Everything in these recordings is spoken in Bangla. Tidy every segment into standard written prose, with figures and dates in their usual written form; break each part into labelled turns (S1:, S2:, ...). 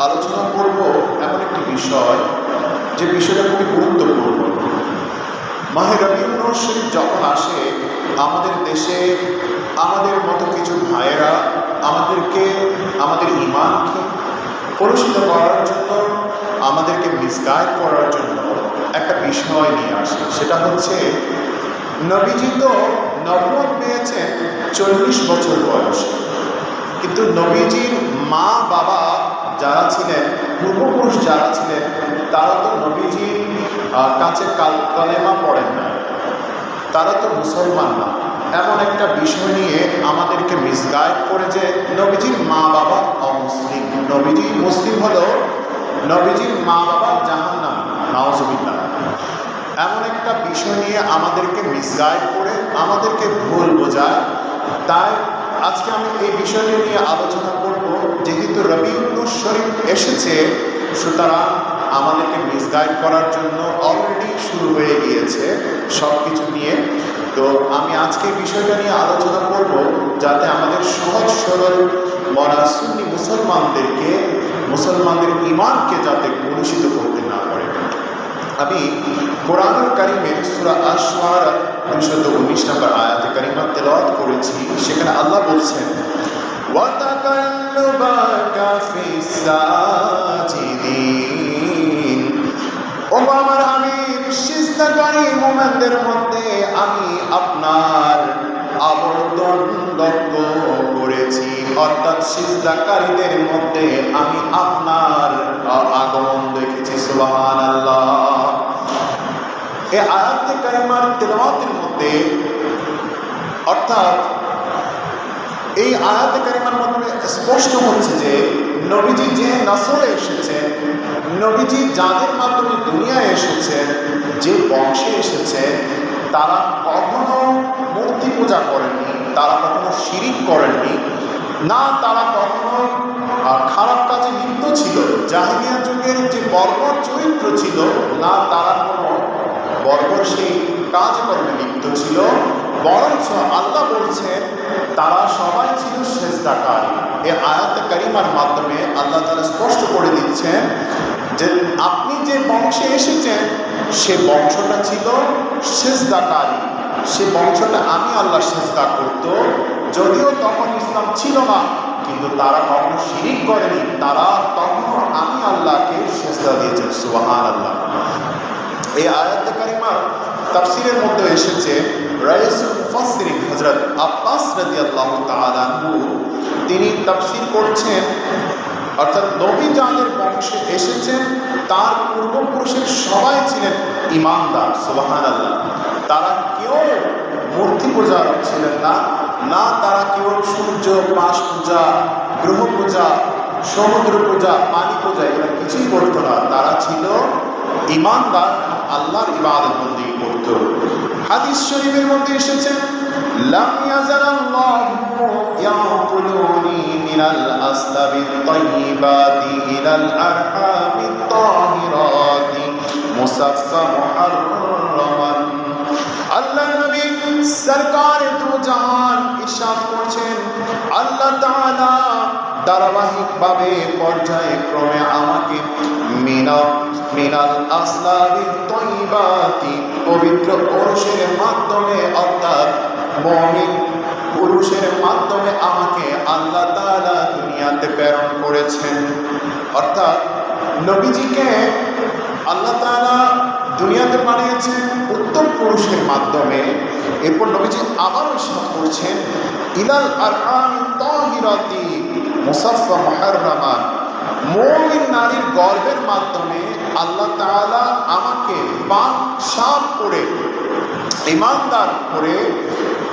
S1: আলোচনা করব এমন একটি বিষয়, যে বিষয়টা খুবই গুরুত্বপূর্ণ। মাহে রবিউল শরীফ যখন আসে, আমাদের দেশে আমাদের মতো কিছু ভাইয়েরা আমাদেরকে আমাদের ঈমানকে কলুষিত করার জন্য, আমাদেরকে মিসগাইড করার জন্য একটা বিষয় নিয়ে আসে। সেটা হচ্ছে, নবীজি তো নবুয়ত পেয়েছেন 40 বছর বয়সে, কিন্তু নবীজির মা বাবা যারা ছিলেন, পূর্বপুরুষ যারা ছিলেন, তারা তো নবীজির কাছে কালেমা পড়েন না, তারা তো মুসলমান না। এমন একটা বিষয় নিয়ে আমাদেরকে মিসগাইড করে যে নবীজির মা বাবা অমুসলিম, নবীজি মুসলিম হলেও নবীজির মা বাবা জাহান্নামী, নাউজুবিল্লাহ। এমন একটা বিষয় নিয়ে আমাদেরকে মিসগাইড করে, আমাদেরকে ভুল বোঝায়। তাই আজকে আমি এই বিষয়টি নিয়ে আলোচনা করব। যেহেতু রবিউল শরীফ এসেছে, সুতরাং আমাদেরকে মিসগাইড করার জন্য অলরেডি শুরু হয়ে গিয়েছে সব কিছু নিয়ে। তো আমি আজকে এই বিষয়টা নিয়ে আলোচনা করব, যাতে আমাদের সহজ সরল মরা সুন্নি মুসলমানদের ঈমানকে যাতে কলুষিত করতে না পারে। আমি কোরআনুল কারীমের সূরা আশ-শুআরা 219 নম্বর আয়াতে কারিমা তেলাওয়াত করেছি। সেখানে আল্লাহ বলছেন, ওয়া তাকাল্লুবাকা ফিস সাজিদিন। ও আমার হাবিব, সিজদাকারী মুমিনদের মধ্যে আমি আপনার আবর্তন লক্ষ্য করেছি, অর্থাৎ সিজদাকারীদের মধ্যে আমি আপনার আগমন দেখেছি। সুবহানাল্লাহ। এই আয়াতে কারিমার তেলাওয়াতের মধ্যে, অর্থাৎ এই আয়াতে কারিমার মধ্যে স্পষ্ট হচ্ছে যে নবীজি যে নসলে এসেছেন, নবীজি যাদের মাধ্যমে দুনিয়ায় এসেছেন, যে বংশে এসেছেন, তারা কখনো মূর্তি পূজা করেননি, তারা কখনো শিরিক করেননি, না তারা কখনো খারাপ কাজে লিপ্ত ছিল, জাহিলিয়া যুগের যে বর্বর চরিত্র ছিল, না তারা কোনো বর্বর সেই কাজকর্মে লিপ্ত ছিল। বরঞ্চ আল্লাহ বলছেন তারা সবাই ছিল সেজদাকারী। এই আয়াতে কারিমার মাধ্যমে আল্লাহ তাআলা স্পষ্ট করে দিচ্ছেন যে আপনি যে বংশে এসেছেন, সে বংশটা ছিল সেজদাকারী, সে বংশটা আমি আল্লাহ সেজদা করত। যদিও তখন ইসলাম ছিল না, কিন্তু তারা কখনো শিরিক করেনি, তারা তখনও আমি আল্লাহকে সেজদা দিয়েছেন। সুবহানাল্লাহ। এই আয়াতে কারিমার তাফসীরের মধ্যে এসেছে, রাইসুল মুফাসসিরিন হযরত আব্বাস রাদিয়াল্লাহু তাআলা আনহু তিনি তাফসীর করছেন, অর্থাৎ নবী যাদের বংশে এসেছেন তার পূর্বপুরুষের সবাই ছিলেন ঈমানদার। সুবহানাল্লাহ। তারা কেউ মূর্তি পূজারক ছিলেন না, না তারা কেউ সূর্য, মাস পূজা, গ্রহ পূজা, সমুদ্র পূজা, পানি পূজা এগুলো কিছুই করতো না। তারা ছিল ঈমানদার, আল্লাহর ইবাদত বন্দেগী করত। হাদিস শরীফের মধ্যে এসেছে, লাম ইয়াজালাল্লাহু ইয়াকুলুনি মিনাল আসলাবিত তাইয়্যিবাতি ইলাল আরহামিত তাহিরাতি মুসাফফা মুহাররামান। আল্লাহর নবী সরকারে দু জাহান ইরশাদ করছেন, আল্লাহ তাআলা ধারাবাহিকভাবে পর্যায়ক্রমে আমাকে মিনাল আসলাবিত তাইয়্যিবাতি পবিত্র পুরুষের মাধ্যমে, অর্থাৎ মুমিন পুরুষের মাধ্যমে আমাকে আল্লাহ তাআলা দুনিয়াতে প্রেরণ করেছেন। অর্থাৎ নবীজিকে আল্লাহ তাআলা দুনিয়াতে পাঠিয়েছেন উত্তম পুরুষের মাধ্যমে। এরপর নবীজি আবার ইরশাদ করছেন, ইলাল আরহামিত তাহিরাতি মুসাফফা মুহাররামান। মুমিন নারীর গর্ভের মাধ্যমে আল্লাহ তাআলা আমাকে পাক সাফ করে ঈমানদার করে,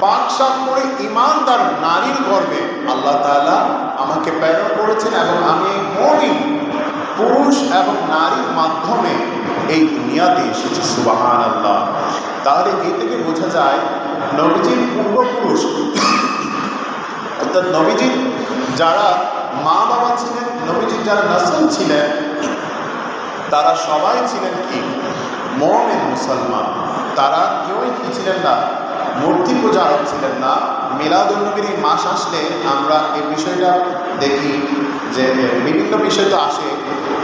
S1: পাক সাফ করে ঈমানদার নারীর গর্ভে আল্লাহ তাআলা আমাকে প্রেরণ করেছেন, এবং আমি এই মুমিন পুরুষ এবং নারীর মাধ্যমে এই দুনিয়াতে এসেছি। সুবহানাল্লাহ। তাহলে এই থেকে বোঝা যায় নবীজির পূর্বপুরুষ, অর্থাৎ নবীজির যারা মা বাবা ছিলেন, নবীজির যারা নসল ছিলেন, তারা সবাই ছিলেন কি মুমিন মুসলমান। তারা কেউই কি ছিলেন না, মূর্তি পূজারক ছিলেন না। মিলাদুন নবীর মাস আসলে আমরা এই বিষয়টা দেখি যে বিভিন্ন বিষয় তো আসে,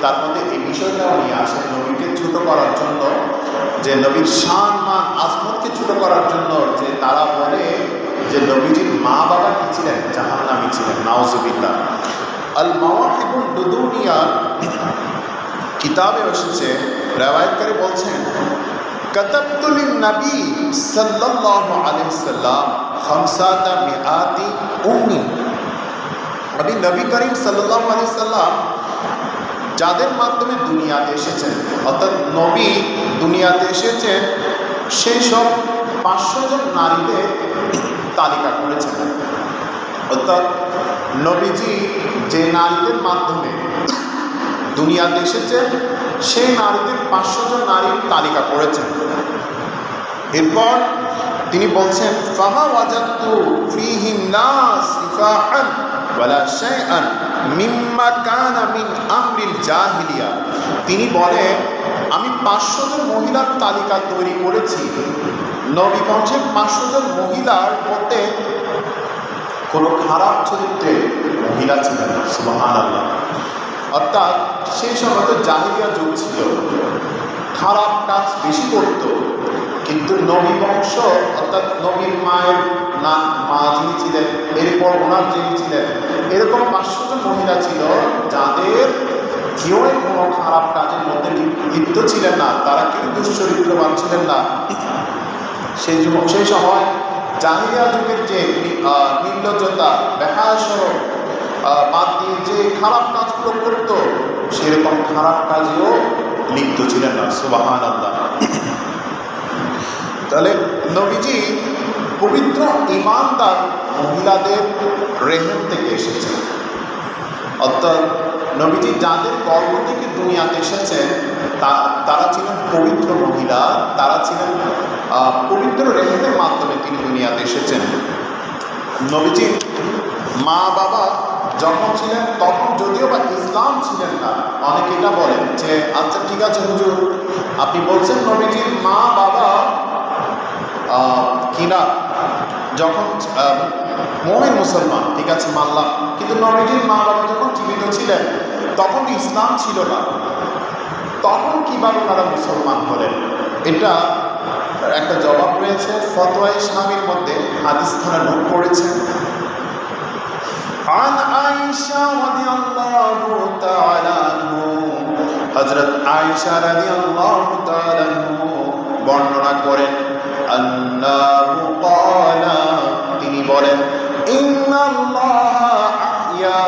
S1: তার মধ্যে এই বিষয়টাও নিয়ে আসে নবীকে ছোট করার জন্য, যে নবীর শান মান আজমতকে ছোট করার জন্য, যে তারা বলে যে নবীজির মা বাবা কি ছিলেন, জাহান্নামী ছিলেন, নাউজুবিল্লাহ। আল মাওয়াহিবুল দুদুনিয়া কিতাবে এসেছে, রেওয়ায়েতকারী বলছেন, কাতাবতু লিন-নবী সাল্লাল্লাহু আলাইহি সাল্লাম খামসাতা মিআতি উম্মি। আমি নবী করিম সাল্লাল্লাহু আলাইহি সাল্লাম যাদের মাধ্যমে দুনিয়াতে এসেছেন, অর্থাৎ নবী দুনিয়াতে এসেছেন, সেই সব 500 জন নারীদের তালিকা করেছেন। অর্থাৎ নবীজি যে নারীদের মাধ্যমে দুনিয়াতে এসেছেন, সেই নারীদের 500 জন নারীর তালিকা করেছেন। এরপর তিনি বলছেন, ফামা ওয়াজাদতু ফীহিন্না সিফাহান ওয়ালা শাইআন মিম্মা কানা মিন আমরিল জাহিলিয়া। তিনি বলেন, আমি 500 জন মহিলার তালিকা তৈরি করেছি, নবী বংশের 500 জন মহিলার মধ্যে কোনো খারাপ চরিত্রের মহিলা ছিলেন না। সুবহানাল্লাহ। অর্থাৎ সেই সময় তো জাহিলিয়া যুগ ছিল, খারাপ কাজ বেশি করত, কিন্তু নবী বংশ অর্থাৎ নবীর মায়ের মা যিনি ছিলেন, এরপর ওনার যিনি ছিলেন, এরকম 500 জন মহিলা ছিল যাদের কেউই কোনো খারাপ কাজের মধ্যে লিপ্ত ছিলেন না, তারা কেউ দুশ্চরিত্রবান ছিলেন না। সেই সময় জাহিলিয়া যুগের যে নির্লজ্জতা, বেহায়াশরম বাদ দিয়ে যে খারাপ কাজগুলো করত, সেরকম খারাপ কাজেও লিপ্ত ছিলেন না। সুবহানাল্লাহ। তাহলে নবীজি পবিত্র ঈমানদার মহিলাদের রেহেম থেকে এসেছেন। অর্থাৎ নবীজি যাদের গর্ভ থেকে দুনিয়াতে এসেছেন, তারা ছিলেন পবিত্র মহিলা, তারা ছিলেন পবিত্র রেহেমের মাধ্যমে তিনি দুনিয়াতে এসেছেন। নবীজির মা বাবা যখন ছিলেন তখন যদিও বা ইসলাম ছিলেন না। অনেকে এটা বলেন যে আচ্ছা ঠিক আছে হুজুর, আপনি বলছেন নবীজির মা বাবা কিনা যখন মুমিন মুসলমান, ঠিক আছে মানলাম, কিন্তু নবীজির মা বাবা যখন জীবিত ছিলেন তখন ইসলাম ছিল না, তখন কিভাবে তারা মুসলমান হলেন? এটা একটা জবাব রয়েছে ফতোয়া ইসলামের মধ্যে, হাদিস খানা নোট করেছেন। عن عائشة رضي الله تعالى عنه হযরত আয়েশা রাদিয়াল্লাহু তাআলা আনহু বর্ণনা করেন, আল্লাহু ক্বালা, তিনি বলেন, ইন্নাল্লাহা আহইয়া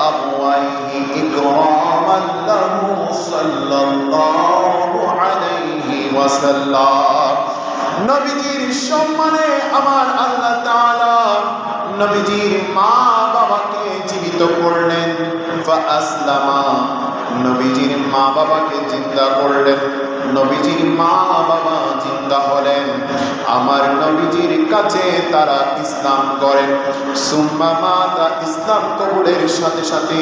S1: আবওয়াইহি ইকরামান লাহু সাল্লাল্লাহু আলাইহি ওয়াসাল্লাম। নবীজির সম্মানে আমার আল্লাহ তাআলা নবীজির মা বাবাকে জীবিত করলেন। ফাআসলামা, নবীজির মা বাবাকে জিন্দা করলেন, নবীজির মা বাবা জিন্দা হলেন, আমার নবীজির কাছে তারা ইসলাম করেন। সুম্মা মাতা, ইসলাম কবুলের সাথে সাথে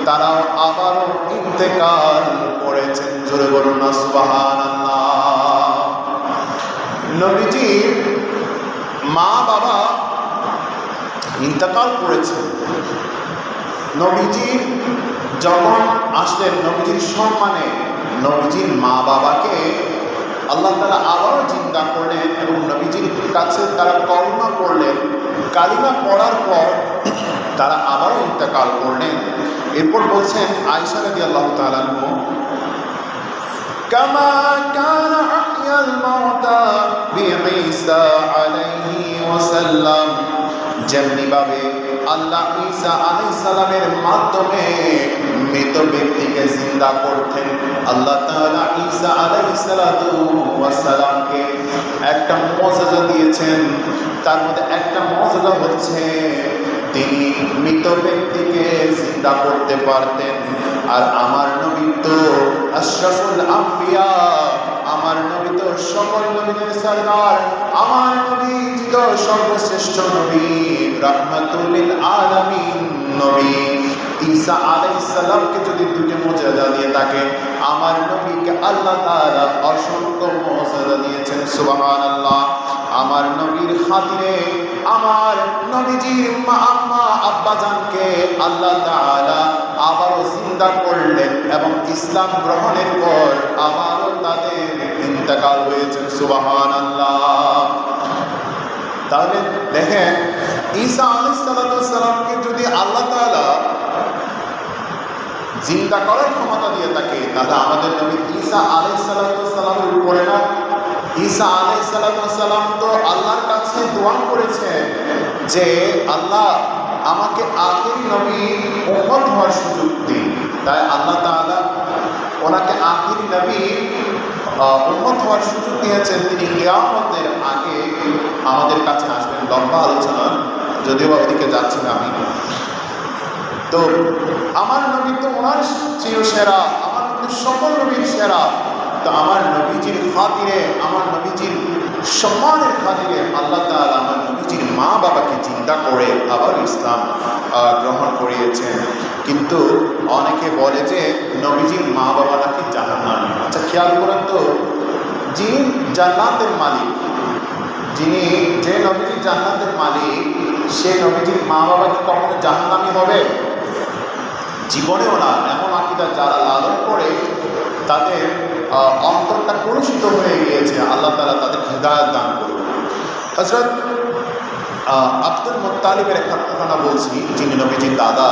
S1: তারাও আবারও ইন্তেকাল করেছেন। জোরে বলুন না সুবহানাল্লাহ। নবীজির মা বাবা ইন্তেকাল করেছেন। নবীজির যখন আসলেন, নবীজির সম্মানে নবীজির মা বাবাকে আল্লাহ তাআলা আবারও জিন্দা করলেন এবং নবীজির কাছে তারা কলমা পড়লেন। কালিমা পড়ার পর তারা আবারও ইন্তেকাল করলেন। এরপর বলছেন আয়েশা রাদিয়াল্লাহু তাআলা আনহা, কামা কানা আহইয়াল মাউতা বিঈসা আলাইহি ওয়াসাল্লাম, যেমনিভাবে আল্লাহ ঈসা আলাইহিস সালামের মাধ্যমে মৃত ব্যক্তিকে জিন্দা করতেন, আল্লাহ তাআলা ঈসা আলাইহিস সালামকে একটা মুজিজা দিয়েছেন। তার মধ্যে একটা মুজিজা হচ্ছে তিনি মৃত ব্যক্তিকে জিন্দা করতে পারতেন। আর আমার নবী তো আশরাফুল আম্বিয়া, আমার নবী তো সকল নবীদের সরদার, আমার নবী তো সর্বশ্রেষ্ঠ নবী, রাহমাতুল লিল আলামিন নবী। ঈসা আলাইহিস সালামকে যদি দুটো মুজিজা দিয়ে থাকে, আমার নবীকে আল্লাহ তাআলা অসংখ্য মুজিজা দিয়েছেন। সুবহানাল্লাহ। আমার নবীর খাতিরে আমার নবীজির আম্মা আব্বাজানকে আল্লাহ তাআলা আবারও জিন্দা করলেন এবং ইসলাম গ্রহণের পর আবারও তাদের ইন্তেকাল হয়েছে। সুবহানাল্লাহ। তাহলে দেখেন, ঈসা আলাইহিস সালামকে যদি আল্লাহ তাআলা জিন্দা করার ক্ষমতা দিয়ে থাকে, তাহলে আমাদের নবী ঈসা আলাইহিস সালামের উপরে না? ঈসা আলাইহিস সালাম তো আল্লাহর কাছে দোয়া করেছেন যে আল্লাহ আমাকে আখেরি নবী উম্মত হওয়ার সুযোগ দিন। তাই আল্লাহ তাআলা ওনাকে আখেরি নবী উম্মত হওয়ার সুযোগ দিয়েছেন। তিনি কিয়ামতের আগে আমাদের কাছে আসবেন। লম্বা আলোচনা, যদিও ওদিকে যাচ্ছি না আমি। তো আমার নবী তো ওনার চির সেরা, আমার নবী সকল নবীর সেরা। তো আমার নবীজির খাতিরে, আমার নবীজির সম্মানের খাতিরে আল্লাহ তাআলা আমার নবীজির মা বাবাকে চিন্তা করে আবার ইসলাম গ্রহণ করিয়েছেন। কিন্তু অনেকে বলে যে নবীজির মা বাবা নাকি জাহান্নামী। আচ্ছা, খেয়াল করেন তো, যিনি জান্নাতের মালিক, যে নবীজি জান্নাতের মালিক, সে নবীজির মা বাবা কি কখনো জাহান্নামী হবে? জীবনেও না। এমন আকীদা যারা লালন করে তাদের অন্তরটা কলুষিত হয়ে গিয়েছে। আল্লাহ তাআলা তাদের হিদায়াত দান করুন। হযরত আব্দুল মুত্তালিবের একটা ঘটনা বলছি, যিনি নবীজির দাদা।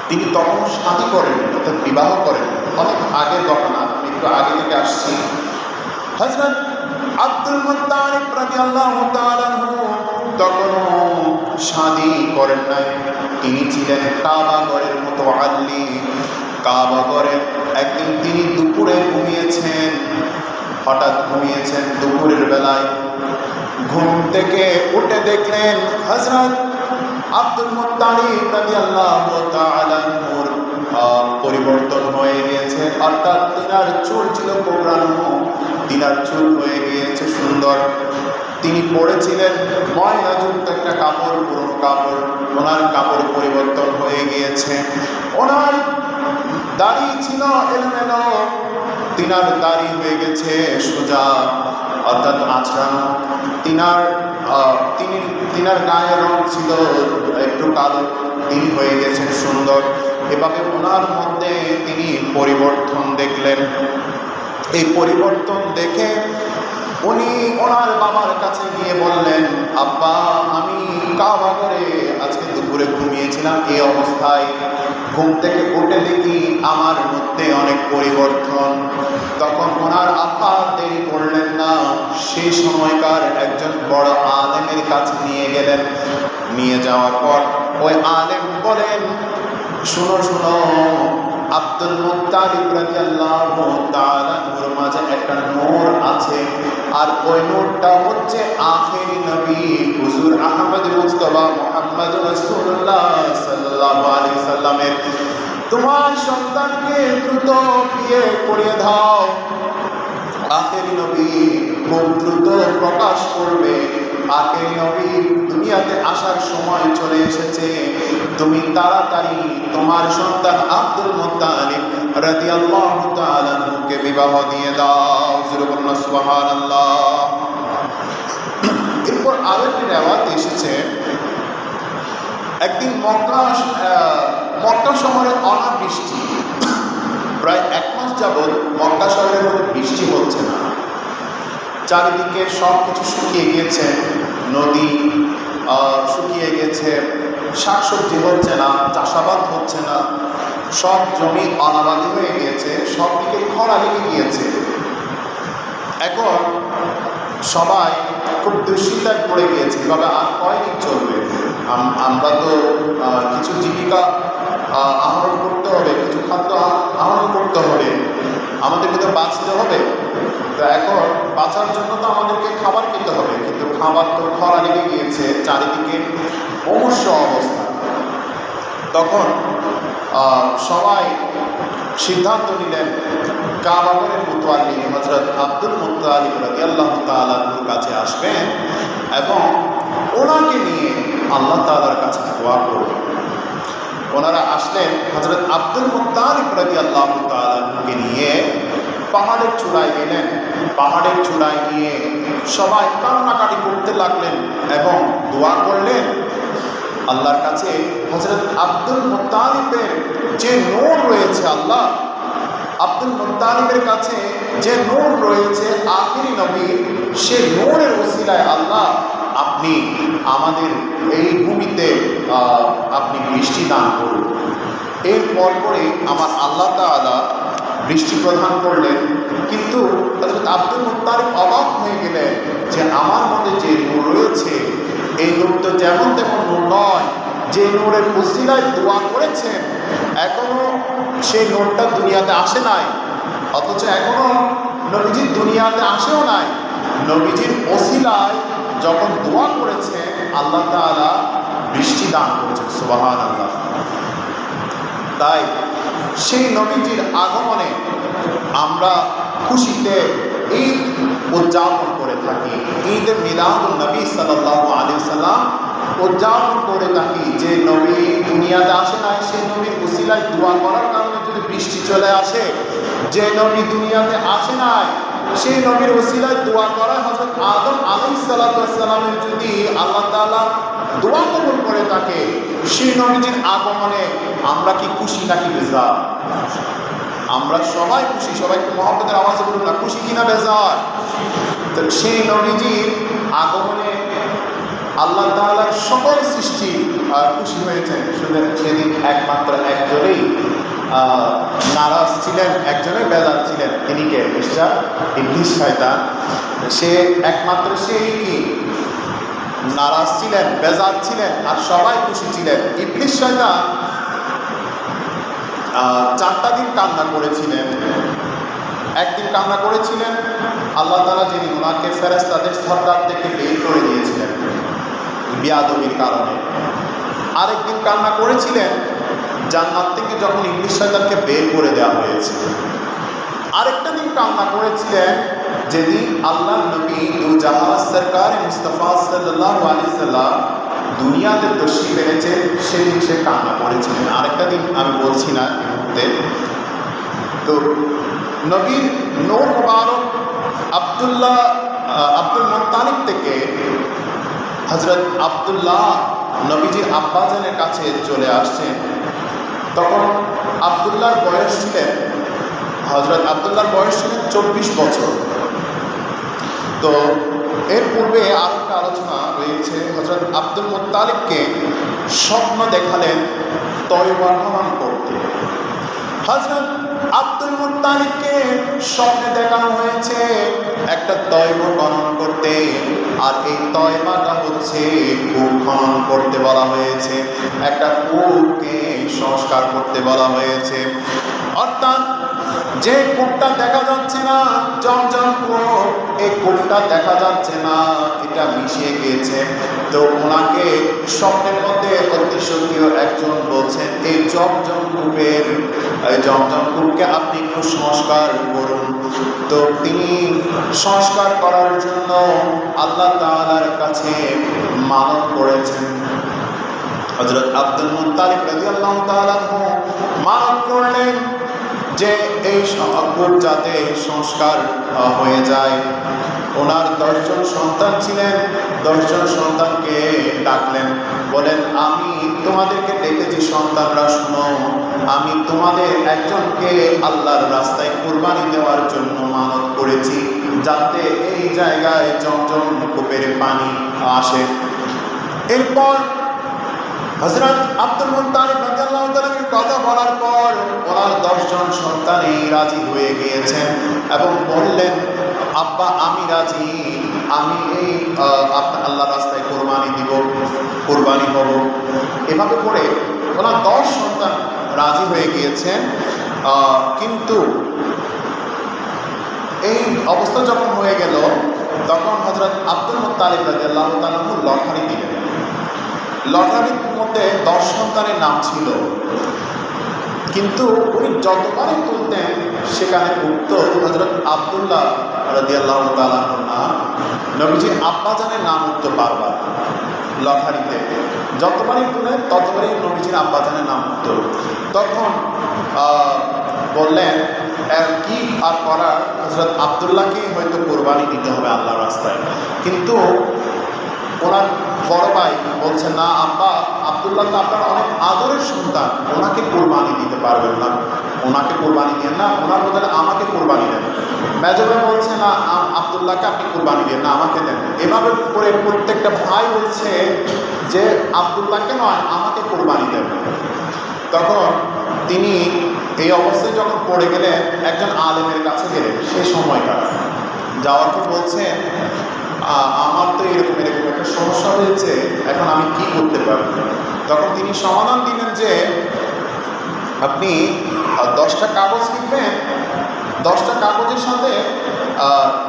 S1: তিনি তখন শাদী করেন, অর্থাৎ বিবাহ করেন। অনেক আগের ঘটনা, আমি একটু আগে থেকে আসছি। হযরত আব্দুল মুত্তালিব রাদিয়াল্লাহু তাআলা আনহু তখনও শাদী করেন নাই। তিনি ছিলেন কাবা ঘরের মতো আল্লি। কাবা ঘরে একদিন তিনি দুপুরে ঘুমিয়েছেন, হঠাৎ ঘুমিয়েছেন দুপুরের বেলায়। ঘুম থেকে উঠে দেখলেন হযরত আব্দুল মুত্তালিব রাদিয়াল্লাহু তাআলা আনহুর পরিবর্তন হয়ে গিয়েছে। অর্থাৎ তিনার চুল ছিল কোঁকড়ানো, তিনার চুল হয়ে গিয়েছে সুন্দর। তিনি পরেছিলেন ময়লাযুক্ত একটা কাপড়, পুরনো কাপড়। ওনার কাপড় পরিবর্তন হয়ে গিয়েছে। ওনার দাড়ি ছিল এলোমেলো, তিনার দাড়ি হয়ে গেছে সোজা, অর্থাৎ আঁচড়ানো। তিনার গায়ের রং ছিল একটু কালো, তিনি হয়ে গেছেন সুন্দর। এভাবে ওনার মধ্যে তিনি পরিবর্তন দেখলেন। এই পরিবর্তন দেখে উনি ওনার বাবার কাছে গিয়ে বললেন, আব্বা, আমি কাবা ঘরে আজকে দুপুরে ঘুমিয়েছিলাম এই অবস্থায়। ঘুম থেকে উঠে দেখি আমার মধ্যে অনেক পরিবর্তন। তখন ওনার আব্বা দেরি করলেন না, সেই সময়কার একজন বড় আলেমের কাছে নিয়ে গেলেন। নিয়ে যাওয়ার পর ওই আলেম বলেন, শুনো শুনো, আব্দুল মুত্তালিব রাদিয়াল্লাহু তাআলা নূর মাঝে একটা নূর আছে, আর ওই নূরটা হচ্ছে আখেরি নবী হুজুর আহমদ মুস্তাফা মুহাম্মদ রাসূলুল্লাহ সাল্লাল্লাহু আলাইহি সাল্লামের। তোমার সন্তানকে দ্রুত বিয়ে করিয়ে দাও, আখেরি নবী খুব দ্রুত প্রকাশ করবে। আখেরি নবী দুনিয়াতে আসার সময় চলে এসেছে। তুমি তাড়াতাড়ি তোমার সন্তান আব্দুল মুত্তালিব রাদিয়াল্লাহু তাআলা আনহুকে বিবাহ দিয়ে দাও। সুবহানাল্লাহ। এরপর আরেকটি রিওয়ায়াত এসেছে, একদিন মক্কা শহরে অনাবৃষ্টি। প্রায় 1 মাস যাবৎ মক্কা শহরের মধ্যে বৃষ্টি হচ্ছে না। চারিদিকে সব কিছু শুকিয়ে গিয়েছে, নদী শুকিয়ে গেছে, শাকসবজি হচ্ছে না, চাষাবাদ হচ্ছে না, সব জমি অনাবাদি হয়ে গিয়েছে, সব দিকে খরা লেগে গিয়েছে। এখন সবাই খুব দুশ্চিন্তায় পড়ে গিয়েছে, এভাবে আর কয়দিন চলবে? আমরা তো কিছু জীবিকা আহরণ করতে হবে, কিছু খাদ্য আহরণ করতে হবে, আমাদেরকে তো বাঁচতে হবে। তো এখন বাঁচার জন্য তো আমাদেরকে খাবার খেতে হবে, কিন্তু খাবার তো খরা লেগে গিয়েছে, চারিদিকে অবশ্য অবস্থা। তখন সবাই সিদ্ধান্ত নিলেন কাবা ঘরের মুতাওয়াল্লি হযরত আব্দুল মুত্তালিব রাদিয়াল্লাহু তাআলা আনহুর কাছে আসবেন এবং ওনাকে নিয়ে আল্লাহ তাআলার কাছে দোয়া করবেন। ওনারা আসলেন হযরত আব্দুল মুত্তালিব রাদিয়াল্লাহু তাআলা আনহুকে নিয়ে পাহাড়ের চূড়ায় গেলেন। পাহাড়ের চূড়ায় গিয়ে সবাই কান্নাকাটি করতে লাগলেন এবং দোয়া করলেন আল্লাহর কাছে। হযরত আব্দুল মুত্তালিবের যে নূর রয়েছে, আল্লাহ আব্দুল মুত্তালিবের কাছে যে নূর রয়েছে আখিরি নবী, সে নূরের ওসিলায় আল্লাহ আপনি আমাদের এই ভূমিতে আপনি বৃষ্টি দান করুন। এরপর পরে আমার আল্লাহ তাআলা বৃষ্টি প্রদান করলেন। কিন্তু হযরত আব্দুল মুত্তালিব অবাক হয়ে গেলেন যে আমার মধ্যে যে নূর রয়েছে এই নূর তো যেমন তেমন নূর নয়। যে নূরের ওসিলায় দোয়া করেছেন এখনো সেই নূরটা দুনিয়াতে আসে নাই, অথচ এখনো নবীজির দুনিয়াতে আসেও নাই। নবীজির ওসিলায় যখন দোয়া করেছে আল্লাহ তাআলা বৃষ্টি দান করেছেন। সুবহানাল্লাহ। তাই সেই নবীজির আগমনে আমরা খুশিতে ঈদ উদযাপন করে থাকি। ঈদ মিলাদুন নবী সাল্লাল্লাহু আলাইহি ওয়াসাল্লাম উদযাপন করে থাকি। যে নবী দুনিয়াতে আসে নাই সেই নবীর ওসিলায় দোয়া করার কারণে যদি বৃষ্টি চলে আসে, যে নবী দুনিয়াতে আসে নাই সেই নবীর ওসিলায় দোয়া করা হযরত আদম আলাইহিস সালাতু ওয়াস সালামের যদি আল্লাহ তাআলা দোয়া কবুল করে থাকে, সেই নবীজির আগমনে আমরা কি খুশি নাকি বেজার? আমরা সবাই খুশি। সবাইকে মহব্বতের আওয়াজে বলুন না, খুশি কিনা বেজার? তো সেই নবীজির আগমনে আল্লাহ তাআলার সকল সৃষ্টি খুশি হয়েছেন। শুধু সেদিন একমাত্র একজনেই নারাজ ছিলেন, একজনের বেজার ছিলেন। তিনি কে? মিস্টার ইবলিস শয়তান। সে একমাত্র সেই কি নারাজ ছিলেন, বেজার ছিলেন, আর সবাই খুশি ছিলেন। ইবলিস শয়তান 4টা দিন কান্না করেছিলেন। একদিন কান্না করেছিলেন আল্লাহ তাআলা যিনি ওনাকে ফেরেশতাদের সর্দার থেকে বের করে দিয়েছিলেন বিয়াদবির কারণে। আরেকদিন কান্না করেছিলেন জান্নাত থেকে যখন ইবলিস শয়তানকে বের করে দেওয়া হয়েছে। আরেকটা দিন কান্না করেছিলেন যেদিন আল্লাহ নবী দু জাহান সরকার মুস্তাফা সাল্লাল্লাহু আলাইহি সাল্লাম দুনিয়াতে তশরিফ এনেছেন, সেদিন সে কান্না করেছিলেন। আরেকটা দিন আমি বলছি না এই মুহূর্তে। তো নবীর নূর মুবারক আব্দুল মুত্তালিব থেকে হযরত আব্দুল্লাহ নবীজির আব্বাজানের কাছে চলে আসছেন। তখন আব্দুল্লাহর বয়স ছিলেন, হযরত আব্দুল্লাহর বয়স ছিলেন 24 বছর। তো এর পূর্বে আর একটা আলোচনা রয়েছে। হযরত আব্দুল মুত্তালিবকে স্বপ্ন দেখালেন তয়বা ভ্রমণ করতে। হযরত আব্দুল মুত্তালিবকে স্বপ্নে দেখানো হয়েছে একটা তয়বা খনন করতে, আর এই তয়বাটা হচ্ছে কূপ খনন করতে বলা হয়েছে, একটা কূপকে সংস্কার করতে বলা হয়েছে। অর্থাৎ যে কূপটা দেখা যাচ্ছে না জমজম কূপ, এই কূপটা দেখা যাচ্ছে না, এটা মিশিয়ে গিয়েছে। তো ওনাকে স্বপ্নের মধ্যে অতিশয় একজন বলছেন এই জমজম কূপকে আপনি একটু সংস্কার করুন। তো তিনি সংস্কার করার জন্য আল্লাহ তাআলার কাছে মানত করেছেন। হযরত আব্দুল মুত্তালিব রাদিয়াল্লাহু তাআলা মানত করলেন যে এই কূপ যাতে সংস্কার হয়ে যায়। ওনার 10 জন সন্তান ছিলেন, 10 জন সন্তানকে ডাকলেন, বলেন আমি তোমাদেরকে ডেকেছি সন্তানরা শুনো, আমি তোমাদের একজনকে আল্লাহর রাস্তায় কুরবানি দেওয়ার জন্য মানত করেছি যাতে এই জায়গায় জমজম কূপের পানি আসে। এরপর হযরত আব্দুল মুত্তালিব রাদিয়াল্লাহু তাআলা কথা বলার পর ওনার 10 জন সন্তানই রাজি হয়ে গিয়েছেন এবং বললেন আব্বা আমি রাজি, আমি এই আল্লাহর রাস্তায় কোরবানি হব। এভাবে করে ওনার 10 সন্তান রাজি হয়ে গিয়েছেন। কিন্তু এই অবস্থা যখন হয়ে গেল তখন হযরত আব্দুল মুত্তালিব রাদিয়াল্লাহু তাআলা লটারি দিলেন। লটারির মধ্যে 10 সন্তানের নাম ছিল, কিন্তু উনি যতবারই তুলতেন সেখানে উত্তর হযরত আব্দুল্লাহ রাদিয়াল্লাহু তাআলার নাম, নবীজির আব্বাজানের নাম উত্তর বারবার লটারিতে যতবারই তুলেন ততবারই নবীজির আব্বাজানের নাম উত্তর। তখন বললেন কি আর করার, হযরত আব্দুল্লাহকেই হয়তো কোরবানি দিতে হবে আল্লাহর রাস্তায়। কিন্তু ওনার বড় ভাই বলছে, না আব্বা, আব্দুল্লাহ তো আপনার অনেক আদরের সন্তান, ওনাকে কোরবানি দিতে পারবেন না, ওনাকে কোরবানি দেন না, ওনার বদলে আমাকে কোরবানি দেন। মেজো ভাই বলছে, না আব্দুল্লাহকে আপনি কোরবানি দেন না, আমাকে দেন। এভাবে করে প্রত্যেকটা ভাই বলছে যে আব্দুল্লাহকে নয়, আমাকে কোরবানি দেন। তখন তিনি এই অবস্থায় যখন পড়ে গেলেন, একজন আলেমের কাছে গেলেন। সেই সময়কার যাওয়ার পর বলছেন, আমার তো এরকম এরকম একটা সমস্যা হয়েছে, এখন আমি কি করতে পারব? তখন তিনি সমাধান দিলেন যে আপনি 10টা কাগজ লিখবেন, 10টা কাগজের সাথে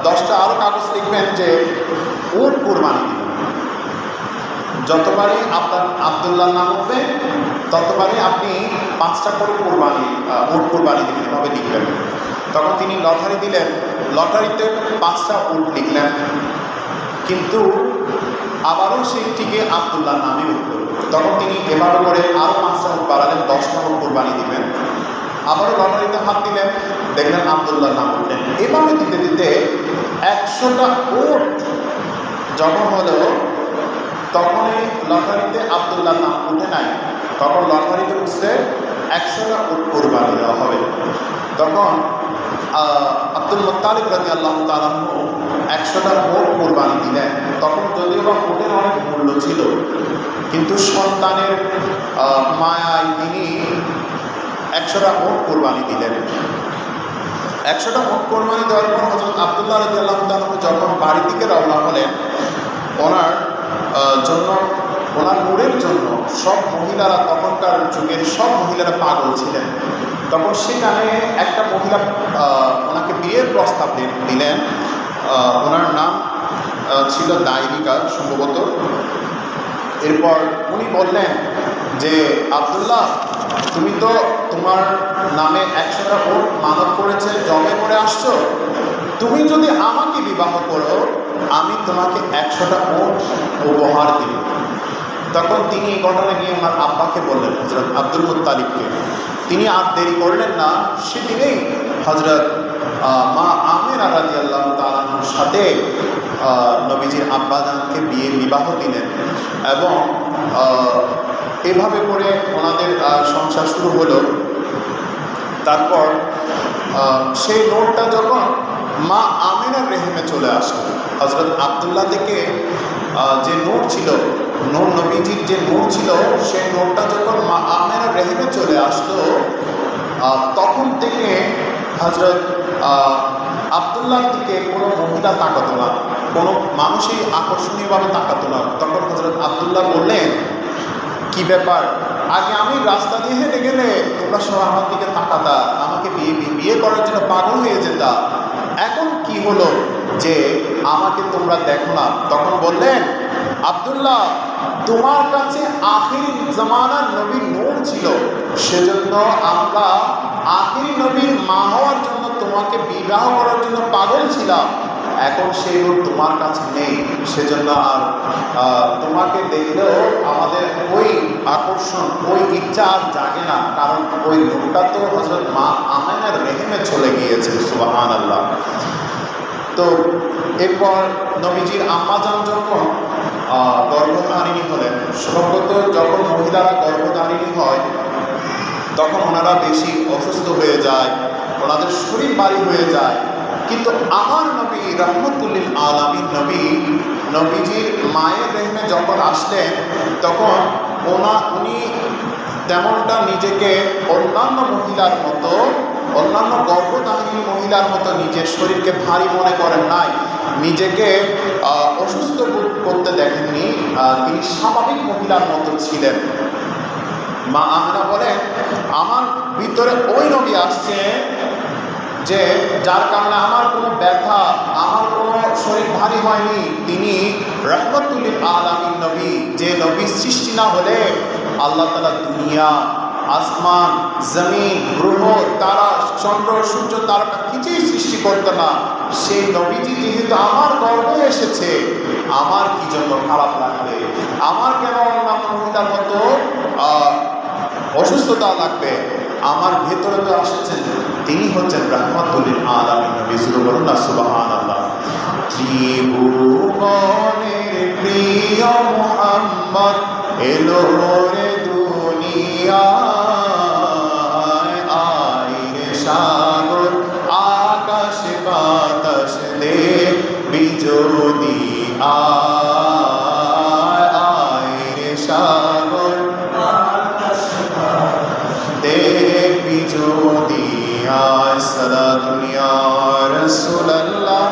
S1: 10টা আরও কাগজ লিখবেন যে উট কোরবানি দিবেন। যতবারই আপনার আব্দুল্লাহর নাম উঠবে ততবারই আপনি 5টা করে উট কোরবানি দিবেন, এভাবে লিখবেন। তখন তিনি লটারি দিলেন, লটারিতে 5টা উট লিখলেন, কিন্তু আবারও সেইটিকে আব্দুল্লাহর নামে উঠল। তখন তিনি এবারও করে আরও 5টা উট বাড়ালেন, 10টা উট কোরবানি দিবেন। আবারও লটারিতে হাত দিলেন, দেখলেন আব্দুল্লাহর নাম উঠলেন। এভাবে দিতে দিতে 100টা উট যখন হলো, তখন এই লটারিতে আব্দুল্লাহর নাম উঠে নাই, তখন লটারিতে উঠছে 100টা উট কোরবানি দেওয়া হবে। তখন আব্দুল মুত্তালিব রাদিয়াল্লাহু তাআলা 100টা উট কোরবানি দিলেন। তখন যদিও বা উটের অনেক মূল্য ছিল, কিন্তু সন্তানের মায়ায় তিনি 100টা উট কোরবানি দিলেন। 100টা উট কোরবানি দেওয়ার পর হযরত আব্দুল্লাহ রাদিয়াল্লাহু তাআলা যখন বাড়ির দিকে রওনা হলেন, ওনার জন্য, ওনার নূরের জন্য সব মহিলারা, তখনকার যুগের সব মহিলারা পাগল ছিলেন। তখন সেখানে একটা মহিলা ওনাকে বিয়ের প্রস্তাব দিলেন। ওনার নাম ছিল দাইরিকা সম্ভবত। এরপর উনি বললেন যে আব্দুল্লাহ, তুমি তো তোমার নামে 100টা উট মানত করেছে, জমে করে আসছো, তুমি যদি আমাকে বিবাহ করো আমি তোমাকে 100টা উট উপহার দিব। তখন তিনি এই ঘটনা নিয়ে ওনার আব্বাকে বললেন, হযরত আব্দুল মুত্তালিবকে। তিনি আর দেরি করলেন না, সেদিনেই হযরত মা আমেনা রাদিয়াল্লাহু তাআলার সাথে নবীজির আব্বাজানকে বিবাহ দিলেন এবং এভাবে করে ওনাদের সংসার শুরু হলো। তারপর সেই নোটটা যখন মা আমেনার রেহেমে চলে আসে, হযরত আব্দুল্লাহ থেকে যে নোট ছিল, নবীজির যে নোট ছিল, সেই নোটটা যখন মা আমেনার রেহেমে চলে আসলো, তখন থেকে হযরত আব্দুল্লাহর দিকে কোনো মহিলা তাকাতো না, কোনো মানুষই আকর্ষণীয়ভাবে তাকাতো না। তখন হযরত আব্দুল্লাহ বললেন, কি ব্যাপার, আগে আমি রাস্তা দিয়ে হেঁটে গেলে তোমরা সব আমার দিকে তাকাতা, আমাকে বিয়ে করার জন্য পাগল হয়ে যেতা, এখন কি হলো যে আমাকে তোমরা দেখো না? তখন বললেন, আব্দুল্লাহ, তোমার কাছে আখির জামানার নবীর নূর ছিল, সেজন্য আমরা আখির নবীর মা হওয়ার জন্য তোমাকে বিবাহ করার জন্য পাগল ছিলাম। এখন সেই নূর তোমার কাছে নেই, সেজন্য আর তোমাকে দেখলেও আমাদের ওই আকর্ষণ, ওই ইচ্ছা আর জাগে না, কারণ ওই নূরটা তো হযরত মা আমেনার রেহেমে চলে গিয়েছে। সুবহানাল্লাহ। তো এরপর নবীজির আম্মাজান যখন গর্ভধারিণী হলেন, সম্ভবত যখন মহিলারা গর্ভধারিণী হয় তখন ওনারা বেশি অসুস্থ হয়ে যায়, ওনাদের শরীর ভারী হয়ে যায়। কিন্তু আমার নবী রহমতুল্লিল আলামিন নবীজির মায়ের রেহেমে যখন আসলেন, তখন উনি তেমনটা নিজেকে অন্যান্য মহিলার মতো, অন্যান্য গর্ভধারিণী মহিলার মতো নিজের শরীরকে ভারী মনে করেন নাই, নিজেকে অসুস্থ বোধ করতে দেখেননি, তিনি স্বাভাবিক মহিলার মতো ছিলেন। মা আমেনা বলেন, আমার ভিতরে ওই নবী আসছে যে যার কারণে আমার কোনো ব্যথা, আমার কোনো শরীর ভারী হয়নি। তিনি রহমতুল্লিল আলামিন নবী, যে নবী সৃষ্টি না হলে আল্লাহ তাআলা দুনিয়া, আসমান, জমিন, গ্রহ, তারা, চন্দ্র, সূর্য, তারকা কিছুই সৃষ্টি করতো না। সেই নবীজি যেহেতু আমার গর্ভে এসেছে, আমার কি জন্য খারাপ লাগবে? আমার কেন অন্যান্য মহিলার মতো অসুস্থতা লাগবে? আমার ভেতরে তো এসেছেন, তিনি হচ্ছেন রাহমাতুল আলামিন নবী। বলুন না সুবহানাল্লাহ। ত্রিভুবনের প্রিয় মুহাম্মদ এলো রে দুনিয়ায়, আইরে সাগর আকাশ বাতাস দেখবি যদি আইরে সাগর দেখবি যদি আয়। সালাতুন ইয়া রাসূলুল্লাহ।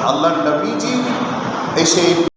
S1: আল্লাহর নবীজি এসে